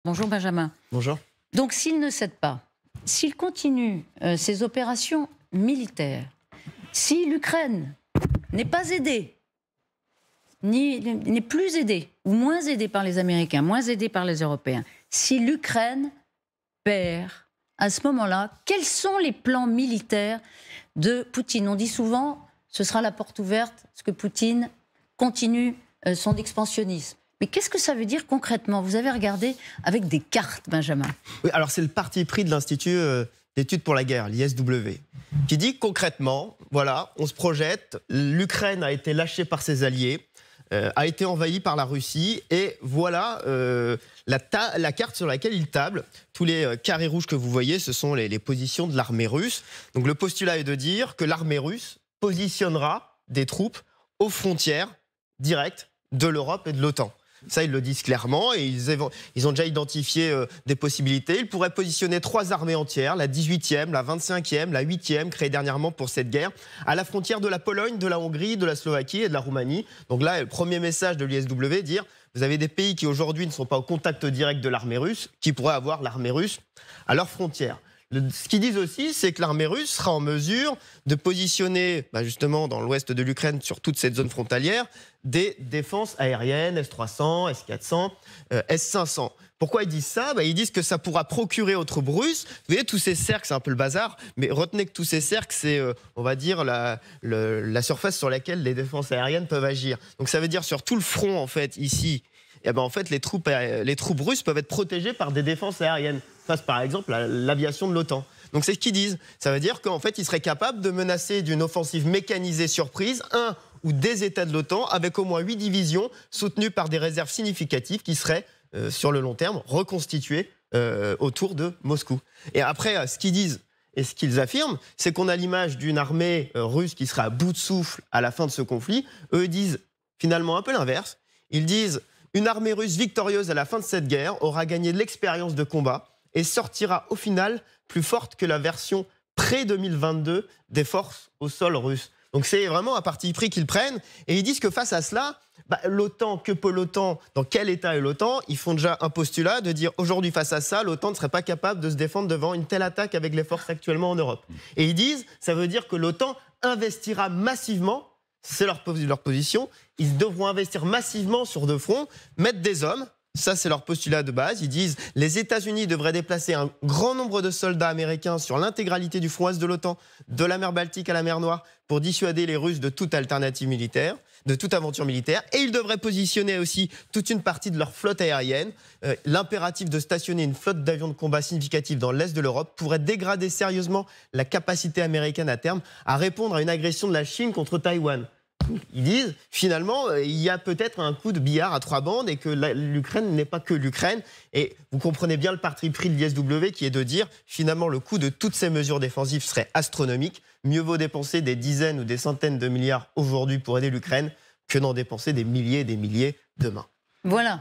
Bonjour Benjamin. Bonjour. Donc s'il ne cède pas, s'il continue ses opérations militaires, si l'Ukraine n'est pas aidée, n'est plus aidée, ou moins aidée par les Américains, moins aidée par les Européens, si l'Ukraine perd, à ce moment-là, quels sont les plans militaires de Poutine? On dit souvent, ce sera la porte ouverte, parce que Poutine continue son expansionnisme. Mais qu'est-ce que ça veut dire concrètement? Vous avez regardé avec des cartes, Benjamin. Oui, alors c'est le parti pris de l'Institut d'études pour la guerre, l'ISW, qui dit concrètement, voilà, on se projette, l'Ukraine a été lâchée par ses alliés, a été envahie par la Russie, et voilà la carte sur laquelle il table. Tous les carrés rouges que vous voyez, ce sont les positions de l'armée russe. Donc le postulat est de dire que l'armée russe positionnera des troupes aux frontières directes de l'Europe et de l'OTAN. Ça, ils le disent clairement et ils ont déjà identifié des possibilités. Ils pourraient positionner 3 armées entières, la 18e, la 25e, la 8e, créée dernièrement pour cette guerre, à la frontière de la Pologne, de la Hongrie, de la Slovaquie et de la Roumanie. Donc là, le premier message de l'ISW, dire vous avez des pays qui aujourd'hui ne sont pas au contact direct de l'armée russe, qui pourraient avoir l'armée russe à leurs frontières. Ce qu'ils disent aussi, c'est que l'armée russe sera en mesure de positionner, justement dans l'ouest de l'Ukraine, sur toute cette zone frontalière, des défenses aériennes, S-300, S-400, S-500. Pourquoi ils disent ça? Ils disent que ça pourra procurer aux troupes russes. Vous voyez, tous ces cercles, c'est un peu le bazar, mais retenez que tous ces cercles, c'est, on va dire, la surface sur laquelle les défenses aériennes peuvent agir. Donc ça veut dire sur tout le front, en fait, ici, en fait, les troupes russes peuvent être protégées par des défenses aériennes, face par exemple à l'aviation de l'OTAN. Donc c'est ce qu'ils disent. Ça veut dire qu'en fait, ils seraient capables de menacer d'une offensive mécanisée surprise un ou des États de l'OTAN avec au moins 8 divisions soutenues par des réserves significatives qui seraient, sur le long terme, reconstituées autour de Moscou. Et après, ce qu'ils disent et ce qu'ils affirment, c'est qu'on a l'image d'une armée russe qui sera à bout de souffle à la fin de ce conflit. Eux disent finalement un peu l'inverse. Ils disent une armée russe victorieuse à la fin de cette guerre aura gagné de l'expérience de combat et sortira au final plus forte que la version pré-2022 des forces au sol russes. Donc c'est vraiment un parti pris qu'ils prennent. Et ils disent que face à cela, l'OTAN, que peut l'OTAN, dans quel état est l'OTAN? Ils font déjà un postulat de dire aujourd'hui face à ça, l'OTAN ne serait pas capable de se défendre devant une telle attaque avec les forces actuellement en Europe. Et ils disent, ça veut dire que l'OTAN investira massivement. C'est leur position. Ils devront investir massivement sur 2 fronts, mettre des hommes. Ça, c'est leur postulat de base. Ils disent les États-Unis devraient déplacer un grand nombre de soldats américains sur l'intégralité du front est de l'OTAN, de la mer Baltique à la mer Noire, pour dissuader les Russes de toute alternative militaire, de toute aventure militaire. Et ils devraient positionner aussi toute une partie de leur flotte aérienne. L'impératif de stationner une flotte d'avions de combat significative dans l'est de l'Europe pourrait dégrader sérieusement la capacité américaine à terme à répondre à une agression de la Chine contre Taïwan. Ils disent, finalement, il y a peut-être un coup de billard à 3 bandes et que l'Ukraine n'est pas que l'Ukraine. Et vous comprenez bien le parti pris de l'ISW qui est de dire, finalement, le coût de toutes ces mesures défensives serait astronomique. Mieux vaut dépenser des dizaines ou des centaines de milliards aujourd'hui pour aider l'Ukraine que d'en dépenser des milliers et des milliers demain. Voilà.